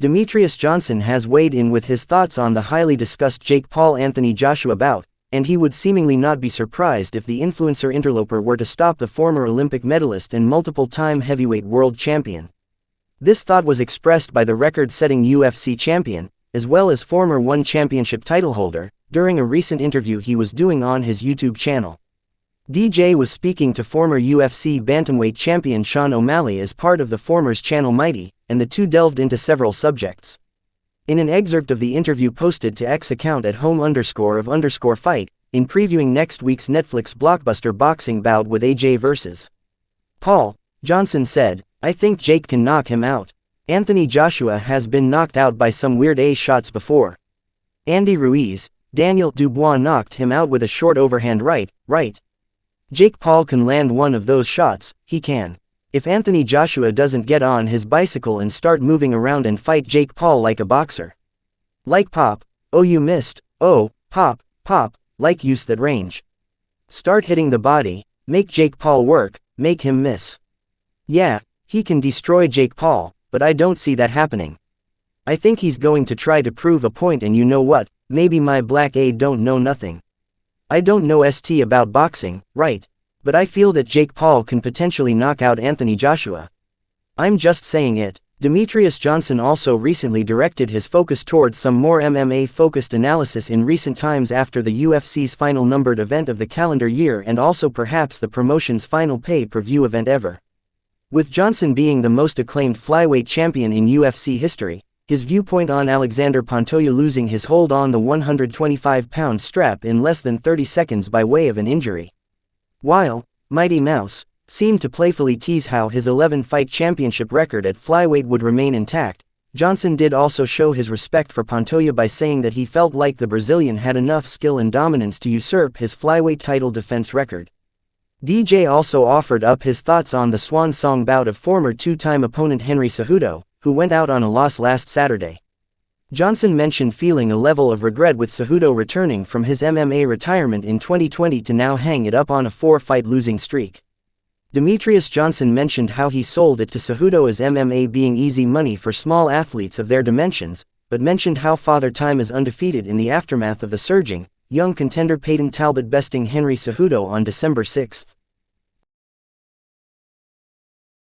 Demetrious Johnson has weighed in with his thoughts on the highly discussed Jake Paul-Anthony Joshua bout, and he would seemingly not be surprised if the influencer interloper were to stop the former Olympic medalist and multiple-time heavyweight world champion. This thought was expressed by the record-setting UFC champion, as well as former One Championship titleholder, during a recent interview he was doing on his YouTube channel. DJ was speaking to former UFC bantamweight champion Sean O'Malley as part of the former's channel Mighty, and the two delved into several subjects. In an excerpt of the interview posted to X account at home_of_fight, in previewing next week's Netflix blockbuster boxing bout with AJ vs. Paul, Johnson said, "I think Jake can knock him out. Anthony Joshua has been knocked out by some weird A shots before. Andy Ruiz, Daniel Dubois knocked him out with a short overhand right. Jake Paul can land one of those shots, he can. If Anthony Joshua doesn't get on his bicycle and start moving around and fight Jake Paul like a boxer. Like pop, oh you missed, oh, pop, like use that range. Start hitting the body, make Jake Paul work, make him miss. Yeah, he can destroy Jake Paul, but I don't see that happening. I think he's going to try to prove a point, and you know what, maybe my black A don't know nothing. I don't know ST about boxing, right? But I feel that Jake Paul can potentially knock out Anthony Joshua. I'm just saying it." Demetrious Johnson also recently directed his focus towards some more MMA-focused analysis in recent times after the UFC's final numbered event of the calendar year, and also perhaps the promotion's final pay-per-view event ever. With Johnson being the most acclaimed flyweight champion in UFC history, his viewpoint on Alexander Pantoja losing his hold on the 125-pound strap in less than 30 seconds by way of an injury. While Mighty Mouse seemed to playfully tease how his 11-fight championship record at flyweight would remain intact, Johnson did also show his respect for Pantoja by saying that he felt like the Brazilian had enough skill and dominance to usurp his flyweight title defense record. DJ also offered up his thoughts on the swan song bout of former two-time opponent Henry Cejudo, who went out on a loss last Saturday. Johnson mentioned feeling a level of regret with Cejudo returning from his MMA retirement in 2020 to now hang it up on a 4-fight losing streak. Demetrious Johnson mentioned how he sold it to Cejudo as MMA being easy money for small athletes of their dimensions, but mentioned how Father Time is undefeated in the aftermath of the surging, young contender Peyton Talbot besting Henry Cejudo on December 6.